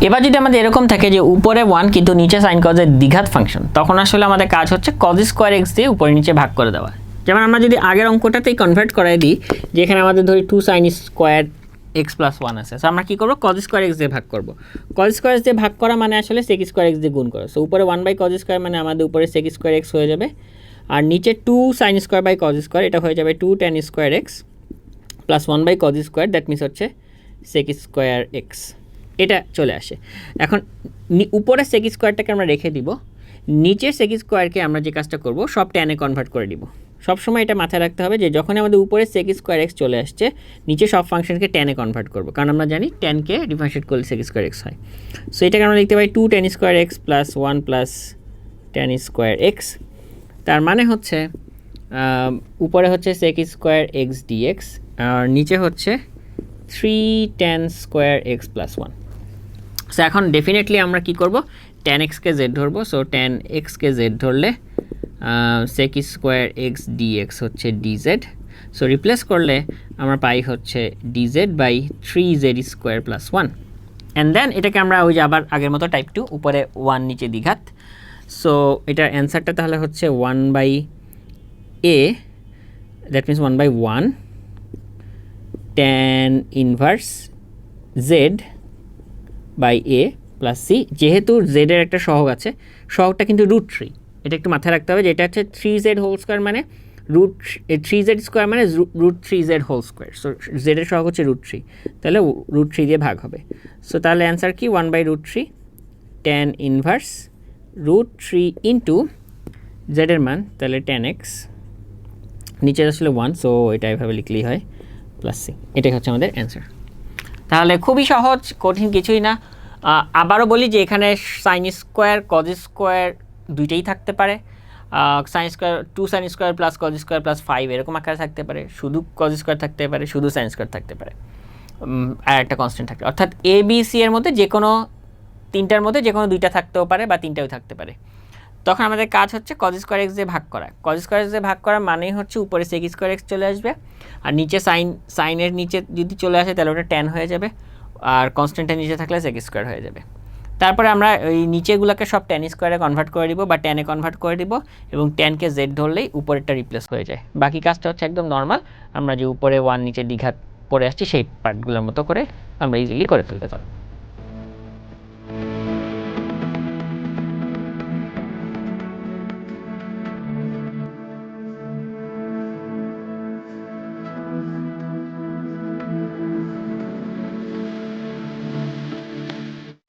এবার যদি আমাদের এরকম থাকে যে উপরে 1 কিন্তু নিচে সাইন কজের দ্বিঘাত ফাংশন, তখন আসলে আমাদের কাজ হচ্ছে কজ স্কোয়ার এক্স দিয়ে উপরে নিচে ভাগ করে দেওয়া। যেমন আমরা যদি আগের অঙ্কটাতেই কনভার্ট করাই দিই, যেখানে আমাদের ধরি 2 সাইন স্কোয়ার এক্স প্লাস 1 আছে, সো আমরা কী করবো, কজ স্কোয়ার এক্স দিয়ে ভাগ করবো। কজ স্কোয়ার এক্স দিয়ে ভাগ করা মানে আসলে সেক স্কোয়ার এক্স দিয়ে গুণ করা। সো উপরে 1/কজ স্কোয়ার মানে আমাদের উপরে সেক স্কোয়ার এক্স হয়ে যাবে, আর নিচে 2 sine square by cos square, এটা হয়ে যাবে 2 tan স্কোয়ার এক্স প্লাস 1/কজ স্কোয়ার, দ্যাট মিনস হচ্ছে সেক স্কোয়ার এক্স। এটা চলে আসে। এখন উপরে সেক স্কোয়ারটাকে আমরা রেখে দিব, নিচের সেক স্কোয়ারকে আমরা যে কাজটা করব সব ট্যানে কনভার্ট করে দিব। সবসময় এটা মাথায় রাখতে হবে যে যখন আমাদের উপরে সেক স্কোয়ার এক্স চলে আসছে, নিচে সব ফাংশনকে ট্যানে কনভার্ট করবো, কারণ আমরা জানি ট্যানকে ডিফারেন্সিয়েট করলে সেক স্কোয়ার এক্স হয়। সো এটাকে আমরা লিখতে পারি 2 tan square x plus 1 plus tan square x. তার মানে হচ্ছে উপরে হচ্ছে সেক স্কোয়ার এক্স ডিএক্স, আর নিচে হচ্ছে 3 tan square x plus 1। So এখন ডেফিনেটলি আমরা কি করব, tan এক্সকে জেড ধরবো। সো tan এক্সকে জেড ধরলে সেক স্কোয়ার এক্স ডিএক্স হচ্ছে ডিজেড। সো রিপ্লেস করলে আমরা পাই হচ্ছে dz by 3z square plus 1। And then এটাকে আমরা ওই যে আবার আগের মতো টাইপ 2, উপরে 1 নিচে দ্বিঘাত। সো এটার অ্যান্সারটা তাহলে হচ্ছে 1/a, that means 1/1 tan inverse z by a plus c. যেহেতু জেডের একটা সহগ আছে, সহগটা কিন্তু √3, এটা একটু মাথায় রাখতে হবে যে এটা হচ্ছে 3z হোল স্কোয়ার মানে √3z স্কোয়ার মানে √3z হোল স্কোয়ার। সো জেডের সহগ হচ্ছে √3, তাহলে √3 দিয়ে ভাগ হবে। সো তাহলে অ্যান্সার কি 1/√3 tan ইনভার্স √3 ইন্টু জেডের মান তাহলে tan এক্স, নিচে আসলে 1, সো এটা এভাবে লিখলেই হয় প্লাস সি। এটাই হচ্ছে আমাদের অ্যান্সার। তাহলে খুবই সহজ, কঠিন কিছুই না। আবারও বলি যে এখানে সাইন স্কোয়ার কজ স্কোয়ার দুইটাই থাকতে পারে। Sine square 2 sine square plus cos square plus 5 এরকম আকারে থাকতে পারে, শুধু কজ স্কোয়ার থাকতে পারে, শুধু সাইন স্কোয়ার থাকতে পারে, আর একটা কনস্ট্যান্ট থাকতে, অর্থাৎ এ বি সি এর মধ্যে যে কোনো তিনটার মধ্যে যে কোনো দুইটা থাকতেও পারে বা তিনটাও থাকতে পারে। তখন আমাদের কাজ হচ্ছে কজ স্কোয়ার এক্স দিয়ে ভাগ করা। কজ স্কোয়ার এক্স দিয়ে ভাগ করা মানেই হচ্ছে উপরে সেক স্কোয়ার এক্স চলে আসবে, আর নিচে সাইনের নিচে যদি চলে আসে তাহলে ওটা ট্যান হয়ে যাবে, আর কনস্ট্যান্টের নিচে থাকলে সেক স্কোয়ার হয়ে যাবে। তারপরে আমরা ওই নিচেগুলোকে সব ট্যান স্কোয়ারে কনভার্ট করে দিব বা ট্যানে কনভার্ট করে দিব, এবং ট্যানকে জেড ধরলেই উপরেরটা রিপ্লেস হয়ে যায়। বাকি কাজটা হচ্ছে একদম নর্মাল, আমরা যে উপরে 1 নিচে দ্বিঘাত পড়ে আসছি সেই পার্টগুলোর মতো করে আমরা ইজিলি করে ফেলতে পারি।